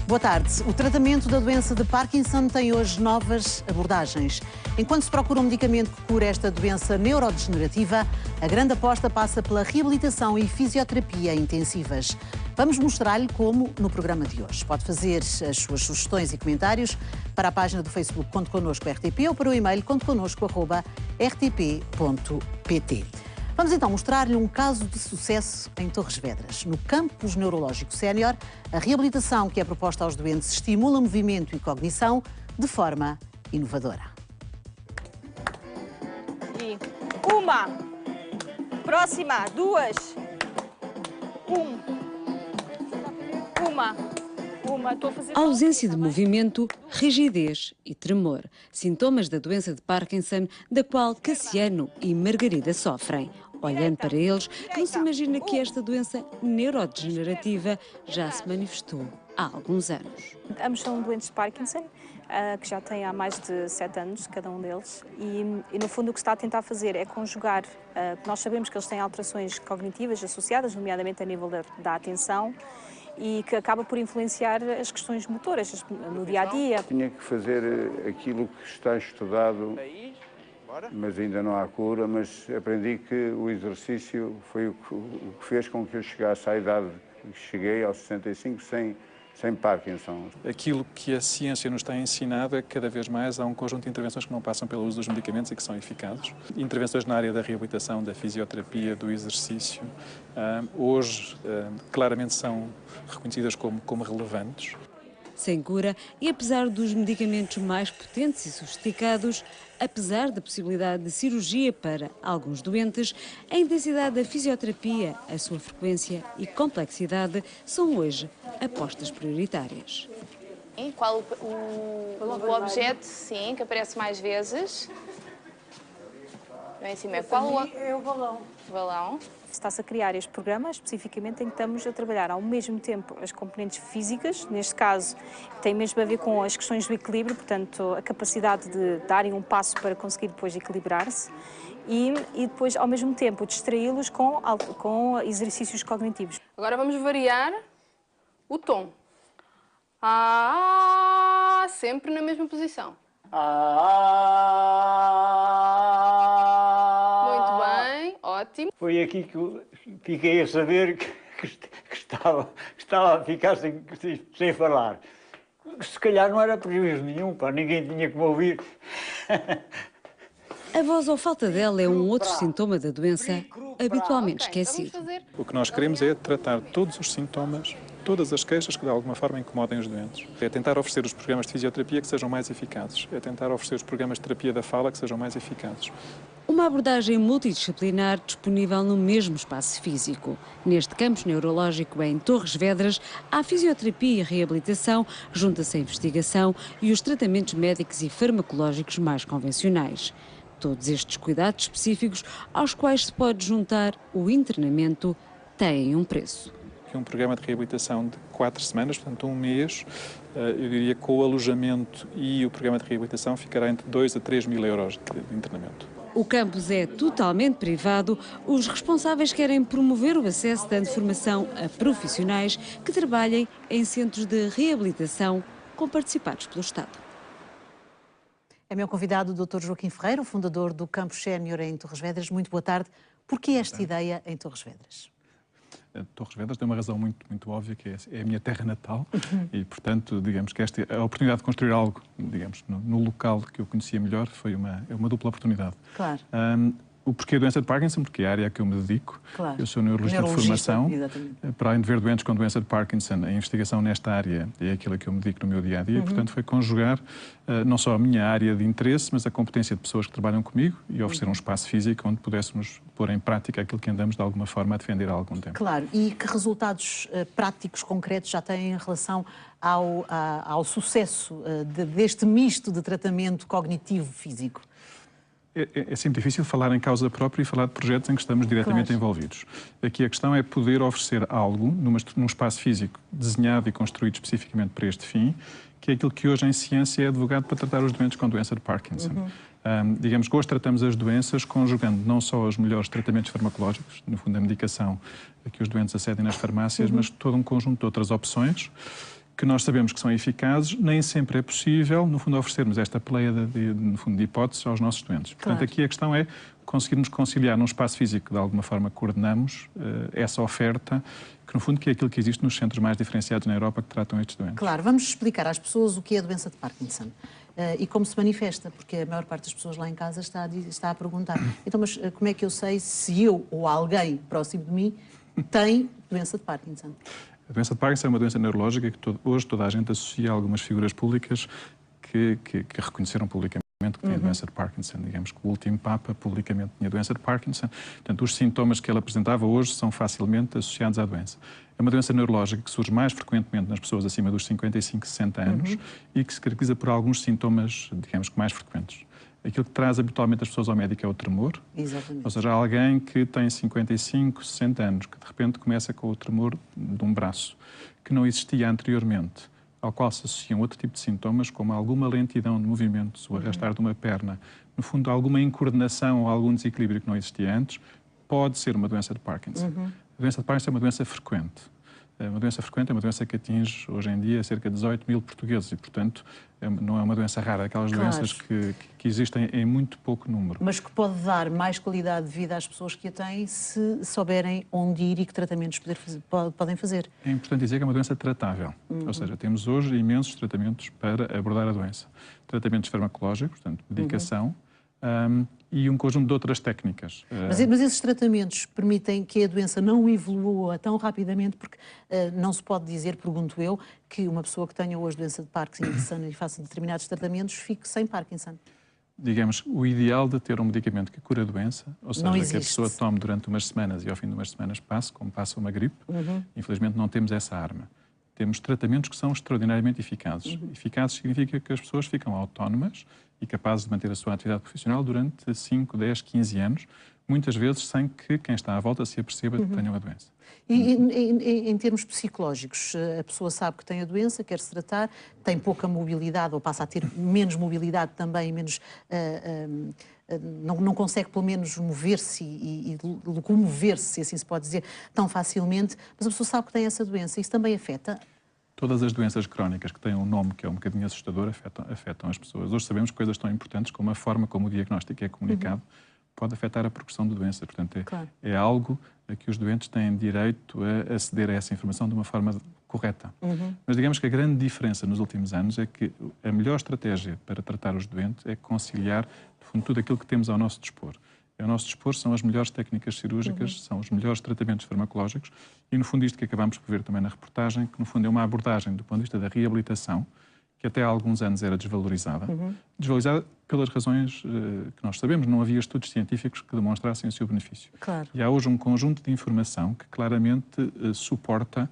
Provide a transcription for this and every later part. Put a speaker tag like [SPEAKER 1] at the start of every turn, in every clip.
[SPEAKER 1] Boa tarde. O tratamento da doença de Parkinson tem hoje novas abordagens. Enquanto se procura um medicamento que cure esta doença neurodegenerativa, a grande aposta passa pela reabilitação e fisioterapia intensivas. Vamos mostrar-lhe como no programa de hoje. Pode fazer as suas sugestões e comentários para a página do Facebook Conte Connosco RTP ou para o e-mail conteconnosco@rtp.pt. Vamos então mostrar-lhe um caso de sucesso em Torres Vedras. No Campus Neurológico Sénior, a reabilitação que é proposta aos doentes estimula movimento e cognição de forma inovadora.
[SPEAKER 2] E uma, próxima, duas, uma, estou a fazer...
[SPEAKER 3] Ausência de movimento, rigidez e tremor. Sintomas da doença de Parkinson, da qual Cassiano e Margarida sofrem. Olhando para eles, não se imagina que esta doença neurodegenerativa já se manifestou há alguns anos.
[SPEAKER 2] Ambos são doentes de Parkinson, que já têm há mais de 7 anos, cada um deles, e no fundo o que se está a tentar fazer é conjugar, nós sabemos que eles têm alterações cognitivas associadas, nomeadamente a nível da atenção, e que acaba por influenciar as questões motoras no dia-a-dia.
[SPEAKER 4] Tinha que fazer aquilo que está estudado, mas ainda não há cura, mas aprendi que o exercício foi o que fez com que eu chegasse à idade que cheguei, aos 65, sem Parkinson.
[SPEAKER 5] Aquilo que a ciência nos tem ensinado é que cada vez mais há um conjunto de intervenções que não passam pelo uso dos medicamentos e que são eficazes. Intervenções na área da reabilitação, da fisioterapia, do exercício, hoje claramente são reconhecidas como relevantes.
[SPEAKER 3] Sem cura e apesar dos medicamentos mais potentes e sofisticados, apesar da possibilidade de cirurgia para alguns doentes, a intensidade da fisioterapia, a sua frequência e complexidade são hoje apostas prioritárias.
[SPEAKER 6] Qual o objeto, sim, que aparece mais vezes? Bem, assim, qual
[SPEAKER 2] é o balão.
[SPEAKER 6] Balão.
[SPEAKER 2] Está-se a criar este programa, especificamente, em que estamos a trabalhar ao mesmo tempo as componentes físicas, neste caso tem mesmo a ver com as questões do equilíbrio, portanto a capacidade de darem um passo para conseguir depois equilibrar-se e depois ao mesmo tempo distraí-los com exercícios cognitivos.
[SPEAKER 6] Agora vamos variar o tom. Sempre na mesma posição. Muito bem, ótimo.
[SPEAKER 7] Foi aqui que eu fiquei a saber que estava a ficar sem falar. Se calhar não era prejuízo nenhum, pá, ninguém tinha que me ouvir.
[SPEAKER 3] A voz ou falta dela é um outro sintoma da doença habitualmente esquecido.
[SPEAKER 5] O que nós queremos é tratar todos os sintomas, todas as queixas que de alguma forma incomodem os doentes. É tentar oferecer os programas de fisioterapia que sejam mais eficazes. É tentar oferecer os programas de terapia da fala que sejam mais eficazes.
[SPEAKER 3] Uma abordagem multidisciplinar disponível no mesmo espaço físico. Neste campus neurológico em Torres Vedras, há fisioterapia e reabilitação, junta-se a investigação e os tratamentos médicos e farmacológicos mais convencionais. Todos estes cuidados específicos, aos quais se pode juntar o internamento, têm um preço.
[SPEAKER 5] Um programa de reabilitação de 4 semanas, portanto um mês, eu diria que com o alojamento e o programa de reabilitação ficará entre 2 a 3 mil euros de internamento.
[SPEAKER 3] O campus é totalmente privado. Os responsáveis querem promover o acesso dando formação a profissionais que trabalhem em centros de reabilitação comparticipados pelo Estado.
[SPEAKER 1] É meu convidado o Dr. Joaquim Ferreira, o fundador do Campus Sénior em Torres Vedras. Muito boa tarde. Porquê esta ideia em Torres Vedras?
[SPEAKER 5] Torres Vedras tem uma razão muito óbvia, que é a minha terra natal e, portanto, digamos que a oportunidade de construir algo, digamos, no local que eu conhecia melhor foi uma dupla oportunidade.
[SPEAKER 1] Claro.
[SPEAKER 5] O porquê a doença de Parkinson? Porque é a área a que eu me dedico.
[SPEAKER 1] Claro.
[SPEAKER 5] Eu sou neurologista de formação.
[SPEAKER 1] Exatamente.
[SPEAKER 5] Para além de ver doentes com doença de Parkinson, a investigação nesta área é aquilo a que eu me dedico no meu dia-a-dia. Portanto, foi conjugar não só a minha área de interesse, mas a competência de pessoas que trabalham comigo e oferecer um espaço físico onde pudéssemos pôr em prática aquilo que andamos, de alguma forma, a defender há algum tempo.
[SPEAKER 1] Claro. E que resultados práticos, concretos, já têm em relação ao sucesso deste misto de tratamento cognitivo-físico?
[SPEAKER 5] É sempre difícil falar em causa própria e falar de projetos em que estamos diretamente envolvidos. Aqui a questão é poder oferecer algo num espaço físico desenhado e construído especificamente para este fim, que é aquilo que hoje em ciência é advogado para tratar os doentes com doença de Parkinson. Digamos que hoje tratamos as doenças conjugando não só os melhores tratamentos farmacológicos, no fundo a medicação a que os doentes acedem nas farmácias, mas todo um conjunto de outras opções que nós sabemos que são eficazes, nem sempre é possível, no fundo, oferecermos esta pleiada de hipóteses aos nossos doentes.
[SPEAKER 1] Claro.
[SPEAKER 5] Portanto, aqui a questão é conseguirmos conciliar num espaço físico que, de alguma forma, coordenamos essa oferta, que, no fundo, que é aquilo que existe nos centros mais diferenciados na Europa que tratam estes doentes.
[SPEAKER 1] Claro, vamos explicar às pessoas o que é a doença de Parkinson e como se manifesta, porque a maior parte das pessoas lá em casa está a perguntar. Então, mas como é que eu sei se eu ou alguém próximo de mim tem doença de Parkinson?
[SPEAKER 5] A doença de Parkinson é uma doença neurológica que hoje toda a gente associa a algumas figuras públicas que reconheceram publicamente que tinha doença de Parkinson. Digamos que o último Papa publicamente tinha doença de Parkinson. Portanto, os sintomas que ele apresentava hoje são facilmente associados à doença. É uma doença neurológica que surge mais frequentemente nas pessoas acima dos 55, 60 anos e que se caracteriza por alguns sintomas, digamos que mais frequentes. Aquilo que traz habitualmente as pessoas ao médico é o tremor.
[SPEAKER 1] Exatamente.
[SPEAKER 5] Ou seja, alguém que tem 55, 60 anos, que de repente começa com o tremor de um braço, que não existia anteriormente, ao qual se associam outro tipo de sintomas, como alguma lentidão de movimentos, o arrastar de uma perna, no fundo, alguma incoordenação ou algum desequilíbrio que não existia antes, pode ser uma doença de Parkinson. A doença de Parkinson é uma doença frequente. Uma doença frequente é uma doença que atinge, hoje em dia, cerca de 18 mil portugueses e, portanto, não é uma doença rara, aquelas doenças que existem em muito pouco número.
[SPEAKER 1] Mas que pode dar mais qualidade de vida às pessoas que a têm se souberem onde ir e que tratamentos podem fazer.
[SPEAKER 5] É importante dizer que é uma doença tratável, ou seja, temos hoje imensos tratamentos para abordar a doença. Tratamentos farmacológicos, portanto, medicação, e um conjunto de outras técnicas.
[SPEAKER 1] Mas esses tratamentos permitem que a doença não evolua tão rapidamente, porque não se pode dizer, pergunto eu, que uma pessoa que tenha hoje doença de Parkinson e faça determinados tratamentos fique sem Parkinson.
[SPEAKER 5] Digamos, o ideal de ter um medicamento que cura a doença, ou seja, que a pessoa tome durante umas semanas e ao fim de umas semanas passe, como passa uma gripe, infelizmente não temos essa arma. Temos tratamentos que são extraordinariamente eficazes. Eficazes significa que as pessoas ficam autónomas e capazes de manter a sua atividade profissional durante 5, 10, 15 anos, muitas vezes sem que quem está à volta se aperceba de que tenham a doença.
[SPEAKER 1] E em termos psicológicos, a pessoa sabe que tem a doença, quer se tratar, tem pouca mobilidade ou passa a ter menos mobilidade também, menos, não consegue pelo menos mover-se e locomover-se, se assim se pode dizer, tão facilmente, mas a pessoa sabe que tem essa doença. Isso também afeta?
[SPEAKER 5] Todas as doenças crónicas que têm um nome que é um bocadinho assustador afetam as pessoas. Hoje sabemos coisas tão importantes como a forma como o diagnóstico é comunicado pode afetar a progressão da doença. Portanto, é algo a que os doentes têm direito a aceder a essa informação de uma forma correta. Mas digamos que a grande diferença nos últimos anos é que a melhor estratégia para tratar os doentes é conciliar, de fundo, tudo aquilo que temos ao nosso dispor. Ao nosso dispor são as melhores técnicas cirúrgicas, são os melhores tratamentos farmacológicos e, no fundo, isto que acabámos por ver também na reportagem, que, no fundo, é uma abordagem do ponto de vista da reabilitação, que até há alguns anos era desvalorizada. Desvalorizada pelas razões que nós sabemos. Não havia estudos científicos que demonstrassem o seu benefício.
[SPEAKER 1] Claro.
[SPEAKER 5] E há hoje um conjunto de informação que claramente suporta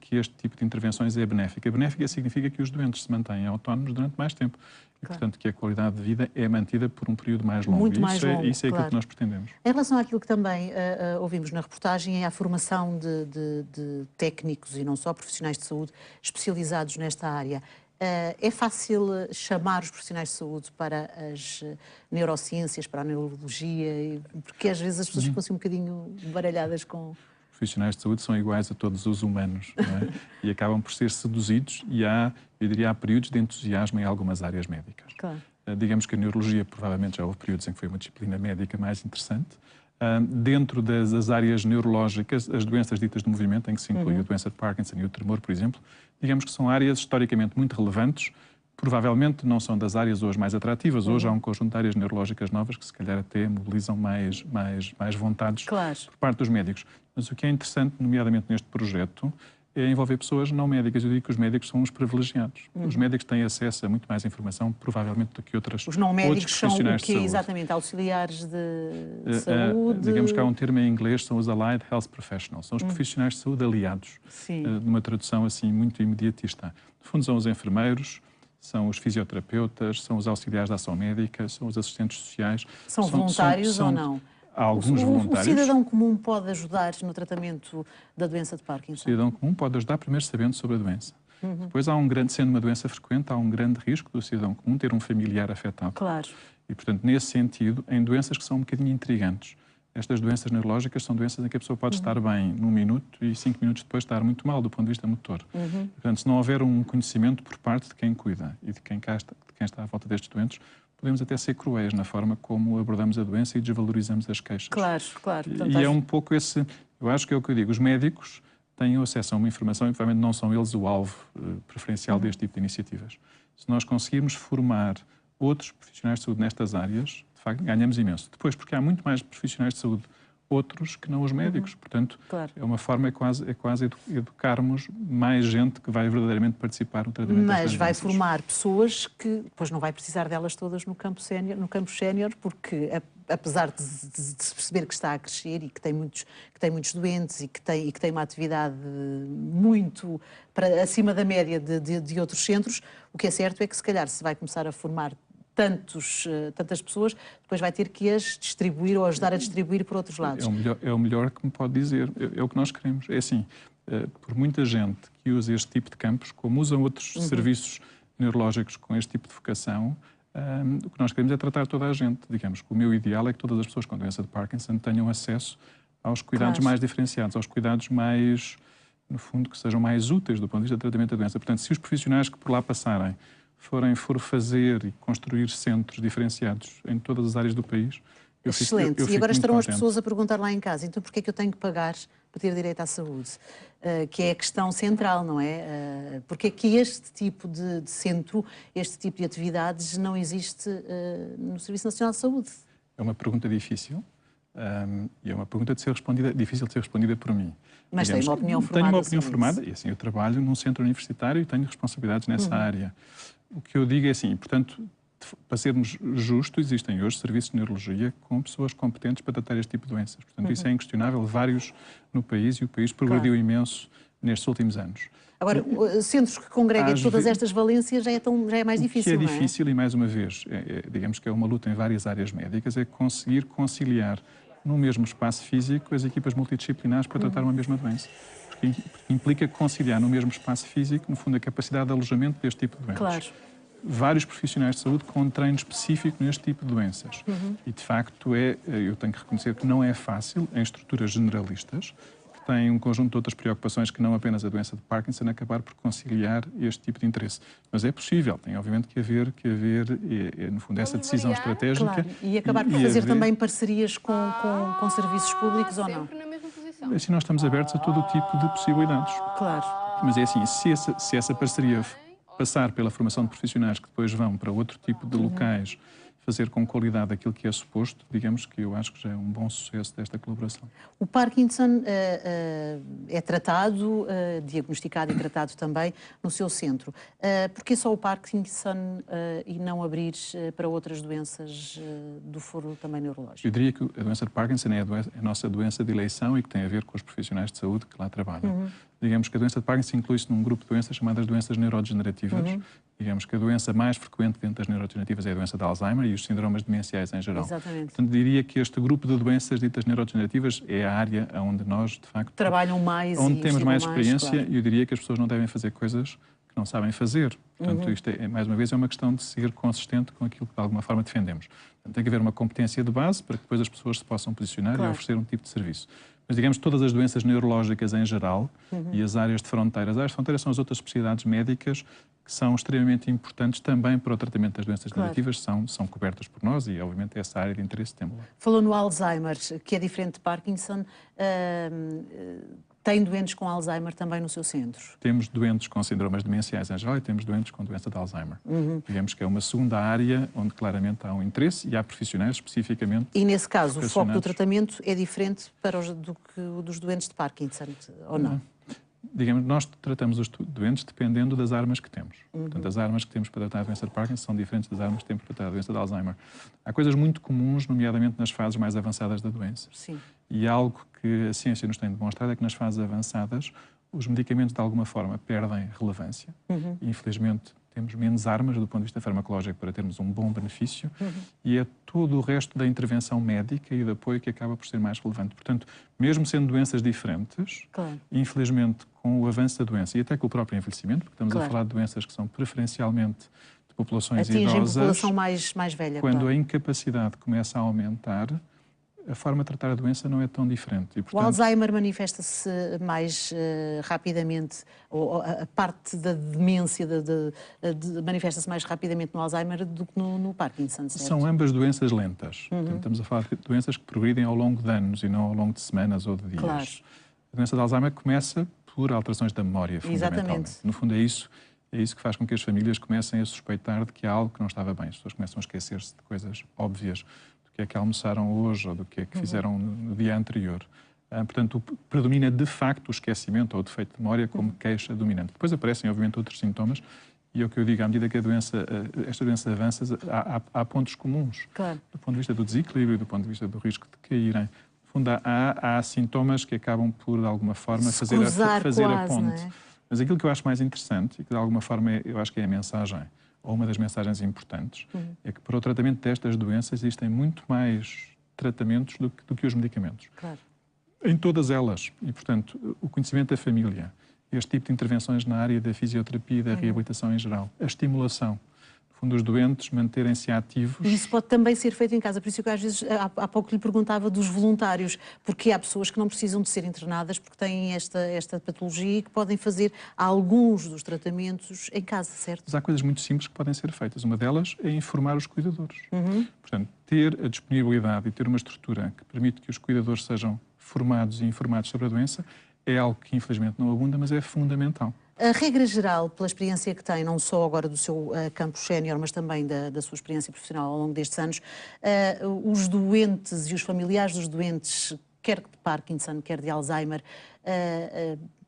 [SPEAKER 5] que este tipo de intervenções é benéfica. Benéfica significa que os doentes se mantêm autónomos durante mais tempo. E, portanto, que a qualidade de vida é mantida por um período mais longo.
[SPEAKER 1] Muito mais longo,
[SPEAKER 5] isso é aquilo que nós pretendemos.
[SPEAKER 1] Em relação àquilo que também ouvimos na reportagem, é a formação de técnicos e não só profissionais de saúde especializados nesta área. É fácil chamar os profissionais de saúde para as neurociências, para a neurologia, porque às vezes as pessoas ficam assim um bocadinho baralhadas com...
[SPEAKER 5] Profissionais de saúde são iguais a todos os humanos, não é? E acabam por ser seduzidos e há períodos de entusiasmo em algumas áreas médicas.
[SPEAKER 1] Claro.
[SPEAKER 5] Digamos que a neurologia provavelmente já houve períodos em que foi uma disciplina médica mais interessante. Dentro das áreas neurológicas, as doenças ditas de movimento, em que se inclui a doença de Parkinson e o tremor, por exemplo, digamos que são áreas historicamente muito relevantes, provavelmente não são das áreas hoje mais atrativas. Hoje há um conjunto de áreas neurológicas novas que se calhar até mobilizam mais vontades por parte dos médicos. Mas o que é interessante, nomeadamente neste projeto, é envolver pessoas não médicas. Eu digo que os médicos são os privilegiados. Os médicos têm acesso a muito mais informação, provavelmente, do que outros profissionais de saúde. Os não médicos são o quê,
[SPEAKER 1] exatamente? Auxiliares de saúde?
[SPEAKER 5] Digamos que há um termo em inglês, são os Allied Health Professionals. São os profissionais de saúde aliados. Numa tradução assim muito imediatista. No fundo, são os enfermeiros, são os fisioterapeutas, são os auxiliares da ação médica, são os assistentes sociais.
[SPEAKER 1] São voluntários ou não?
[SPEAKER 5] Há alguns voluntários.
[SPEAKER 1] O cidadão comum pode ajudar no tratamento da doença de Parkinson?
[SPEAKER 5] O cidadão comum pode ajudar primeiro sabendo sobre a doença. Depois, sendo uma doença frequente, há um grande risco do cidadão comum ter um familiar afetado.
[SPEAKER 1] Claro.
[SPEAKER 5] E, portanto, nesse sentido, em doenças que são um bocadinho intrigantes, Estas doenças neurológicas são doenças em que a pessoa pode estar bem num minuto e 5 minutos depois estar muito mal do ponto de vista motor. Portanto, se não houver um conhecimento por parte de quem cuida e de quem está à volta destes doentes, podemos até ser cruéis na forma como abordamos a doença e desvalorizamos as queixas.
[SPEAKER 1] Claro, claro. Portanto,
[SPEAKER 5] e é um pouco esse... Eu acho que é o que eu digo. Os médicos têm acesso a uma informação e, provavelmente, não são eles o alvo preferencial deste tipo de iniciativas. Se nós conseguirmos formar outros profissionais de saúde nestas áreas, de facto, ganhamos imenso. Depois, porque há muito mais profissionais de saúde outros que não os médicos. Portanto,
[SPEAKER 1] claro.
[SPEAKER 5] é uma forma, é quase educarmos mais gente que vai verdadeiramente participar no tratamento destas
[SPEAKER 1] Mas vai
[SPEAKER 5] doenças.
[SPEAKER 1] formar pessoas que depois não vai precisar delas todas no campo sénior, porque apesar de se perceber que está a crescer e que tem muitos doentes e que tem uma atividade muito acima da média de outros centros, o que é certo é que se calhar se vai começar a formar tantas pessoas, depois vai ter que as distribuir ou ajudar a distribuir por outros lados.
[SPEAKER 5] É o melhor que me pode dizer. É o que nós queremos. É assim, por muita gente que usa este tipo de campos, como usam outros serviços neurológicos com este tipo de vocação, o que nós queremos é tratar toda a gente. Digamos que o meu ideal é que todas as pessoas com doença de Parkinson tenham acesso aos cuidados mais diferenciados, aos cuidados mais, no fundo, que sejam mais úteis do ponto de vista do tratamento da doença. Portanto, se os profissionais que por lá passarem for fazer e construir centros diferenciados em todas as áreas do país, eu
[SPEAKER 1] Excelente.
[SPEAKER 5] fico
[SPEAKER 1] e agora estarão
[SPEAKER 5] contente.
[SPEAKER 1] as pessoas a perguntar lá em casa, então porquê é que eu tenho que pagar para ter direito à saúde? Que é a questão central, não é? Porque é que este tipo de centro, este tipo de atividades não existe no Serviço Nacional de Saúde?
[SPEAKER 5] É uma pergunta difícil e é uma pergunta difícil de ser respondida por mim.
[SPEAKER 1] Mas tem uma opinião formada.
[SPEAKER 5] Tenho uma opinião
[SPEAKER 1] sobre
[SPEAKER 5] formada
[SPEAKER 1] isso.
[SPEAKER 5] e assim eu trabalho num centro universitário e tenho responsabilidades nessa área. O que eu digo é assim, portanto, para sermos justos, existem hoje serviços de neurologia com pessoas competentes para tratar este tipo de doenças. Portanto, isso é inquestionável, vários no país, e o país progrediu imenso nestes últimos anos.
[SPEAKER 1] Agora, centros que congreguem todas estas valências já é mais difícil,
[SPEAKER 5] O que
[SPEAKER 1] não é?
[SPEAKER 5] difícil, e mais uma vez, digamos que é uma luta em várias áreas médicas, é conseguir conciliar no mesmo espaço físico as equipas multidisciplinares para tratar uma mesma doença. Porque implica conciliar no mesmo espaço físico, no fundo, a capacidade de alojamento deste tipo de doenças.
[SPEAKER 1] Claro.
[SPEAKER 5] Vários profissionais de saúde com treino específico neste tipo de doenças. E, de facto, eu tenho que reconhecer que não é fácil, em estruturas generalistas, que têm um conjunto de outras preocupações que não apenas a doença de Parkinson, acabar por conciliar este tipo de interesse. Mas é possível, tem obviamente que haver no fundo, essa decisão estratégica.
[SPEAKER 1] Claro. E acabar por fazer também parcerias com serviços públicos ou não?
[SPEAKER 6] Sempre na mesma posição.
[SPEAKER 5] Assim, nós estamos abertos a todo o tipo de possibilidades.
[SPEAKER 1] Claro.
[SPEAKER 5] Mas é assim, se essa parceria passar pela formação de profissionais que depois vão para outro tipo de locais, fazer com qualidade aquilo que é suposto, digamos que eu acho que já é um bom sucesso desta colaboração.
[SPEAKER 1] O Parkinson é tratado, diagnosticado e tratado também no seu centro. Porquê só o Parkinson e não abrir para outras doenças do foro também neurológico?
[SPEAKER 5] Eu diria que a doença de Parkinson é a nossa doença de eleição e que tem a ver com os profissionais de saúde que lá trabalham. Digamos que a doença de Parkinson inclui-se num grupo de doenças chamadas doenças neurodegenerativas. Digamos que a doença mais frequente dentro das neurodegenerativas é a doença de Alzheimer e os síndromes demenciais em geral.
[SPEAKER 1] Exatamente.
[SPEAKER 5] Portanto, diria que este grupo de doenças ditas neurodegenerativas é a área onde nós, de facto,
[SPEAKER 1] trabalham mais
[SPEAKER 5] onde temos mais experiência,
[SPEAKER 1] claro.
[SPEAKER 5] E eu diria que as pessoas não devem fazer coisas que não sabem fazer. Portanto, isto mais uma vez, é uma questão de ser consistente com aquilo que de alguma forma defendemos. Portanto, tem que haver uma competência de base para que depois as pessoas se possam posicionar e oferecer um tipo de serviço. Mas, digamos, todas as doenças neurológicas em geral e as áreas de fronteiras. As áreas de fronteiras são as outras especialidades médicas que são extremamente importantes também para o tratamento das doenças degenerativas, são cobertas por nós e, obviamente, essa área de interesse temos lá.
[SPEAKER 1] Falou no Alzheimer, que é diferente de Parkinson. Tem doentes com Alzheimer também no seu centro?
[SPEAKER 5] Temos doentes com síndromes demenciais em geral e temos doentes com doença de Alzheimer. Digamos que é uma segunda área onde claramente há um interesse e há profissionais especificamente.
[SPEAKER 1] E nesse caso, o foco do tratamento é diferente do que o dos doentes de Parkinson, ou não?
[SPEAKER 5] Digamos, nós tratamos os doentes dependendo das armas que temos. Portanto, as armas que temos para tratar a doença de Parkinson são diferentes das armas que temos para tratar a doença de Alzheimer. Há coisas muito comuns, nomeadamente nas fases mais avançadas da doença.
[SPEAKER 1] Sim.
[SPEAKER 5] E algo que a ciência nos tem demonstrado é que nas fases avançadas os medicamentos de alguma forma perdem relevância. E, infelizmente, temos menos armas do ponto de vista farmacológico para termos um bom benefício e é todo o resto da intervenção médica e de apoio que acaba por ser mais relevante. Portanto, mesmo sendo doenças diferentes, infelizmente, com o avanço da doença e até com o próprio envelhecimento, porque estamos a falar de doenças que são preferencialmente de populações idosas,
[SPEAKER 1] população mais velha.
[SPEAKER 5] quando a incapacidade começa a aumentar, a forma de tratar a doença não é tão diferente. E, portanto,
[SPEAKER 1] o Alzheimer manifesta-se mais rapidamente, ou a parte da demência manifesta-se mais rapidamente no Alzheimer do que no Parkinson, certo?
[SPEAKER 5] São ambas doenças lentas. Portanto, estamos a falar de doenças que progridem ao longo de anos e não ao longo de semanas ou de dias.
[SPEAKER 1] Claro.
[SPEAKER 5] A doença de Alzheimer começa por alterações da memória, fundamentalmente.
[SPEAKER 1] Exatamente.
[SPEAKER 5] No fundo, é isso que faz com que as famílias comecem a suspeitar de que há algo que não estava bem. As pessoas começam a esquecer-se de coisas óbvias, do que é que almoçaram hoje ou do que é que fizeram no dia anterior. Portanto, predomina de facto o esquecimento ou o defeito de memória como queixa dominante. Depois aparecem, obviamente, outros sintomas, e é o que eu digo, à medida que esta doença avança, há pontos comuns.
[SPEAKER 1] Claro.
[SPEAKER 5] Do ponto de vista do desequilíbrio, do ponto de vista do risco de caírem. No fundo, há sintomas que acabam por, de alguma forma, fazer a ponte.
[SPEAKER 1] É?
[SPEAKER 5] Mas aquilo que eu acho mais interessante, e que de alguma forma eu acho que é a mensagem, ou uma das mensagens importantes, é que para o tratamento destas doenças existem muito mais tratamentos do que os medicamentos.
[SPEAKER 1] Claro.
[SPEAKER 5] Em todas elas. E, portanto, o conhecimento da família, este tipo de intervenções na área da fisioterapia e da reabilitação em geral, a estimulação, no fundo, os doentes manterem-se ativos.
[SPEAKER 1] E isso pode também ser feito em casa, por isso que às vezes, há pouco lhe perguntava dos voluntários, porque há pessoas que não precisam de ser internadas porque têm esta patologia e que podem fazer alguns dos tratamentos em casa, certo?
[SPEAKER 5] Mas há coisas muito simples que podem ser feitas. Uma delas é informar os cuidadores. Portanto, ter a disponibilidade e ter uma estrutura que permite que os cuidadores sejam formados e informados sobre a doença é algo que infelizmente não abunda, mas é fundamental.
[SPEAKER 1] A regra geral, pela experiência que tem, não só agora do seu campo sénior, mas também da sua experiência profissional ao longo destes anos, os doentes e os familiares dos doentes, quer de Parkinson, quer de Alzheimer,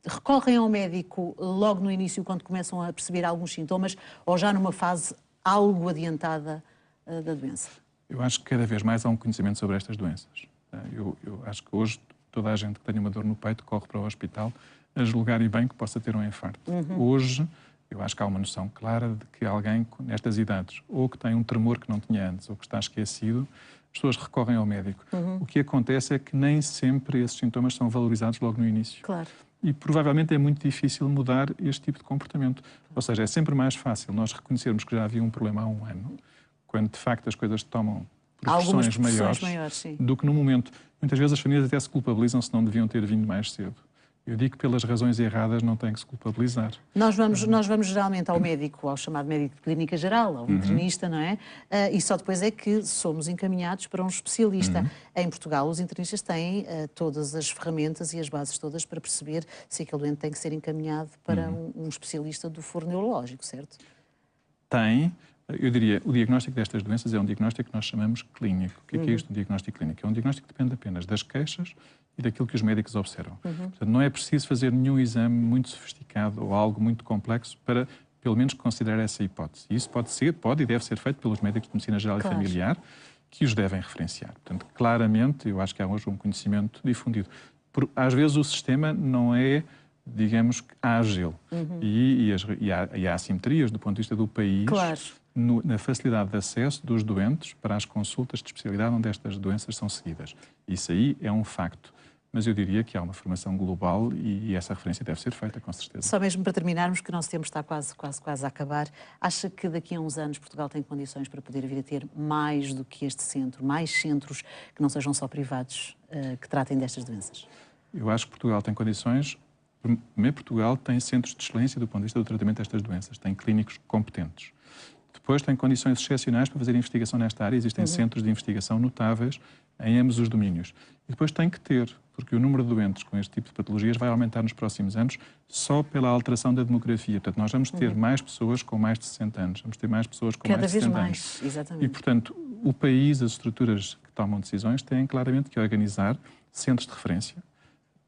[SPEAKER 1] recorrem ao médico logo no início, quando começam a perceber alguns sintomas, ou já numa fase algo adiantada da doença?
[SPEAKER 5] Eu acho que cada vez mais há um conhecimento sobre estas doenças. Eu acho que hoje toda a gente que tenha uma dor no peito corre para o hospital a julgar e bem que possa ter um infarto. Hoje, eu acho que há uma noção clara de que alguém nestas idades, ou que tem um tremor que não tinha antes, ou que está esquecido, as pessoas recorrem ao médico. O que acontece é que nem sempre esses sintomas são valorizados logo no início.
[SPEAKER 1] Claro.
[SPEAKER 5] E provavelmente é muito difícil mudar este tipo de comportamento. Ou seja, é sempre mais fácil nós reconhecermos que já havia um problema há um ano, quando de facto as coisas tomam proporções maiores do que no momento. Muitas vezes as famílias até se culpabilizam se não deviam ter vindo mais cedo. Eu digo que pelas razões erradas não tem que se culpabilizar.
[SPEAKER 1] Nós vamos geralmente ao médico, ao chamado médico de clínica geral, ao internista, não é? E só depois é que somos encaminhados para um especialista. Em Portugal, os internistas têm todas as ferramentas e as bases todas para perceber se aquele doente tem que ser encaminhado para um especialista do foro neurológico, certo?
[SPEAKER 5] Tem. Eu diria, o diagnóstico destas doenças é um diagnóstico que nós chamamos clínico. O que é isto, um diagnóstico clínico? É um diagnóstico que depende apenas das queixas e daquilo que os médicos observam. Portanto, não é preciso fazer nenhum exame muito sofisticado ou algo muito complexo para, pelo menos, considerar essa hipótese. E isso pode e deve ser feito pelos médicos de medicina geral e familiar, que os devem referenciar. Portanto, claramente, eu acho que há hoje um conhecimento difundido. Às vezes o sistema não é, digamos, ágil. E há assimetrias do ponto de vista do país.
[SPEAKER 1] Claro.
[SPEAKER 5] Na facilidade de acesso dos doentes para as consultas de especialidade onde estas doenças são seguidas. Isso aí é um facto. Mas eu diria que há uma formação global e essa referência deve ser feita, com certeza.
[SPEAKER 1] Só mesmo para terminarmos, que o nosso tempo está quase a acabar, acha que daqui a uns anos Portugal tem condições para poder vir a ter mais do que este centro, mais centros que não sejam só privados, que tratem destas doenças?
[SPEAKER 5] Eu acho que Portugal tem condições. Primeiro, Portugal tem centros de excelência do ponto de vista do tratamento destas doenças, tem clínicos competentes. Depois tem condições excepcionais para fazer investigação nesta área. Existem centros de investigação notáveis em ambos os domínios. E depois tem que ter, porque o número de doentes com este tipo de patologias vai aumentar nos próximos anos só pela alteração da demografia. Portanto, nós vamos ter mais pessoas com mais de 60 anos, vamos ter mais pessoas com mais de 70 anos.
[SPEAKER 1] Cada vez mais, exatamente.
[SPEAKER 5] E, portanto, o país, as estruturas que tomam decisões têm claramente que organizar centros de referência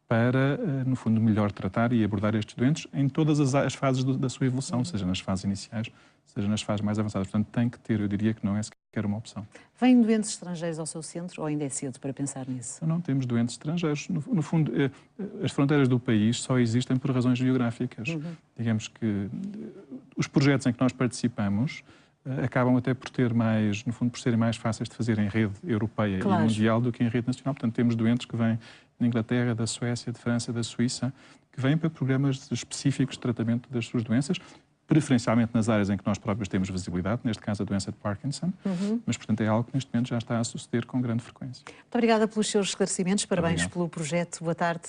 [SPEAKER 5] para, no fundo, melhor tratar e abordar estes doentes em todas as fases da sua evolução, seja nas fases iniciais, seja nas fases mais avançadas. Portanto, tem que ter, eu diria que não é sequer uma opção.
[SPEAKER 1] Vêm doentes estrangeiros ao seu centro ou ainda é cedo para pensar nisso?
[SPEAKER 5] Não temos doentes estrangeiros. No fundo, as fronteiras do país só existem por razões geográficas. Digamos que os projetos em que nós participamos acabam até por ter mais, no fundo, por serem mais fáceis de fazer em rede europeia e mundial do que em rede nacional. Portanto, temos doentes que vêm da Inglaterra, da Suécia, de França, da Suíça, que vêm para programas específicos de tratamento das suas doenças, preferencialmente nas áreas em que nós próprios temos visibilidade, neste caso a doença de Parkinson, mas, portanto, é algo que neste momento já está a suceder com grande frequência.
[SPEAKER 1] Muito obrigada pelos seus esclarecimentos, parabéns
[SPEAKER 5] Obrigado.
[SPEAKER 1] pelo projeto, boa tarde,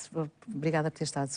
[SPEAKER 1] obrigada por ter estado